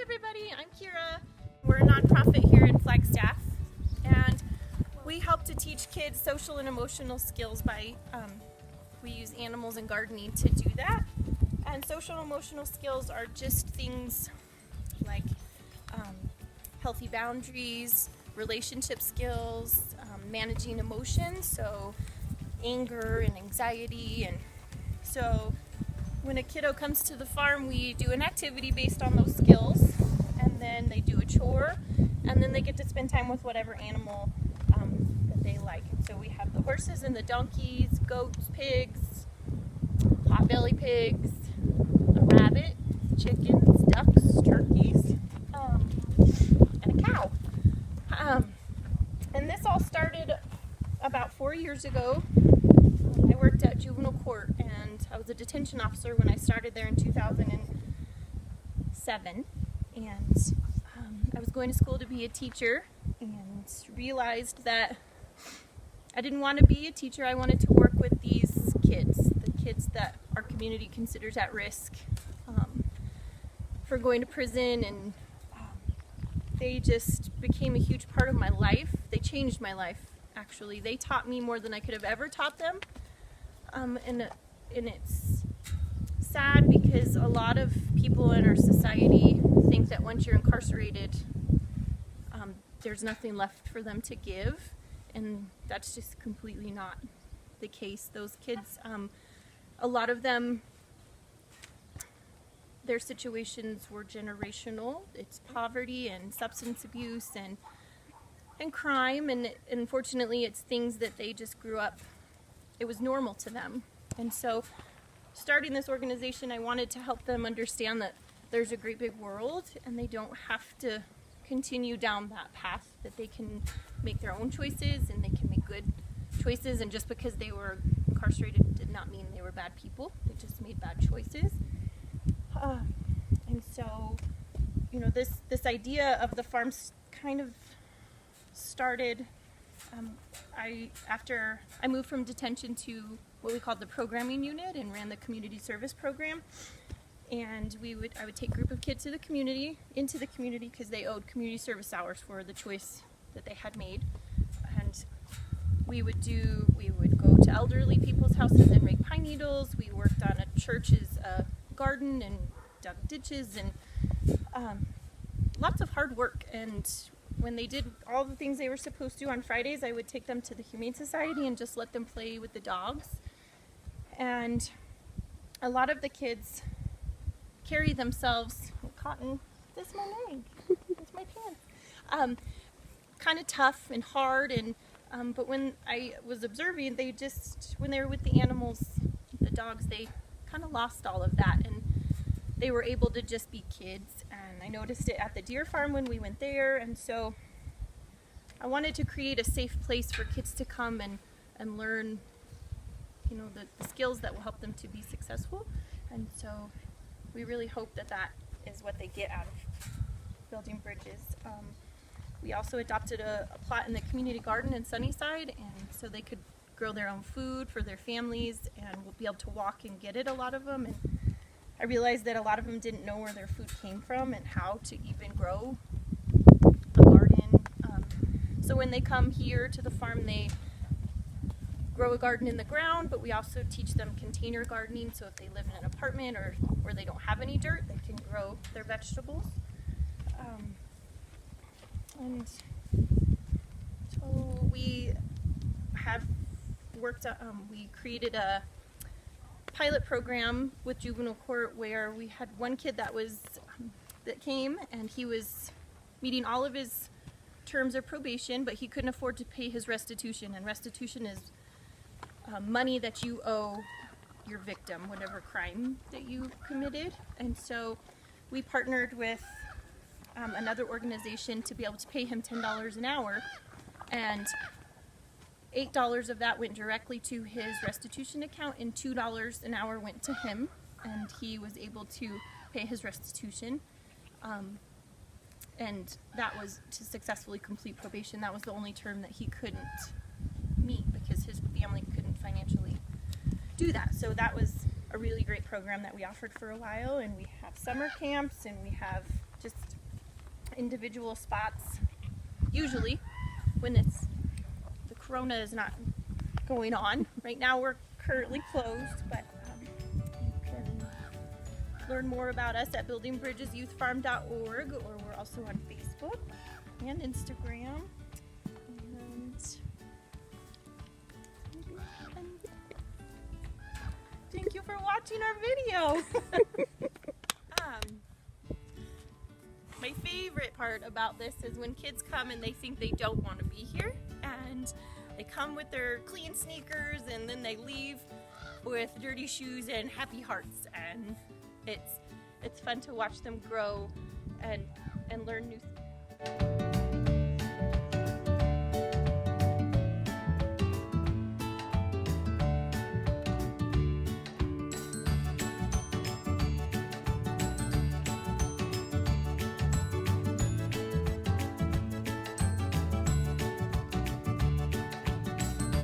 everybody, I'm Kira. We're a nonprofit here in Flagstaff, and we help to teach kids social and emotional skills by, we use animals and gardening to do that. And social and emotional skills are just things like healthy boundaries, relationship skills, managing emotions, so anger and anxiety. And so when a kiddo comes to the farm, we do an activity based on those skills, and then they do a chore, and then they get to spend time with whatever animal that they like. And so we have the horses and the donkeys, goats, pigs, potbelly pigs, a rabbit, chickens, ducks, turkeys, and a cow. And this all started about 4 years ago. I worked at juvenile court, and I was a detention officer when I started there in 2007. And I was going to school to be a teacher, and realized that I didn't want to be a teacher. I wanted to work with these kids, the kids that our community considers at risk for going to prison, and they just became a huge part of my life. They changed my life, actually. They taught me more than I could have ever taught them. And it's sad because a lot of people in our society think that once you're incarcerated, there's nothing left for them to give, and that's just completely not the case. Those kids, a lot of them, their situations were generational. It's poverty and substance abuse and crime, and unfortunately it's things that they just grew up, it was normal to them. And so starting this organization, I wanted to help them understand that there's a great big world, and they don't have to continue down that path, that they can make their own choices and they can make good choices, and just because they were incarcerated did not mean they were bad people. They just made bad choices. And so, you know, this idea of the farms kind of started after I moved from detention to what we called the programming unit and ran the community service program. And I would take a group of kids into the community because they owed community service hours for the choice that they had made. And we would go to elderly people's houses and rake pine needles. We worked on a church's garden and dug ditches, and lots of hard work. And when they did all the things they were supposed to on Fridays, I would take them to the Humane Society and just let them play with the dogs. And a lot of the kids carry themselves, Cotton, that's my leg, that's my pants, kind of tough and hard, and but when I was observing, when they were with the animals, the dogs, they kind of lost all of that, and they were able to just be kids. And I noticed it at the deer farm when we went there, and so I wanted to create a safe place for kids to come and learn, you know, the skills that will help them to be successful. And so we really hope that is what they get out of building bridges. We also adopted a plot in the community garden in Sunnyside, and so they could grow their own food for their families, and we'll be able to walk and get it, a lot of them. And I realized that a lot of them didn't know where their food came from and how to even grow a garden. So when they come here to the farm, they grow a garden in the ground, but we also teach them container gardening. So if they live in an apartment or where they don't have any dirt, they can grow their vegetables. And so we have worked, we created a pilot program with juvenile court where we had one kid that came, and he was meeting all of his terms of probation, but he couldn't afford to pay his restitution. And restitution is money that you owe your victim, whatever crime that you committed. And so we partnered with another organization to be able to pay him $10 an hour, and $8 of that went directly to his restitution account, and $2 an hour went to him, and he was able to pay his restitution. And that was to successfully complete probation. That was the only term that he couldn't meet because his family couldn't financially do that. So that was a really great program that we offered for a while, and we have summer camps, and we have just individual spots, usually when the corona is not going on. Right now we're currently closed, but you can learn more about us at buildingbridgesyouthfarm.org, or we're also on Facebook and Instagram. And thank you for watching our video. My favorite part about this is when kids come and they think they don't want to be here, and they come with their clean sneakers and then they leave with dirty shoes and happy hearts, and it's fun to watch them grow and learn new things.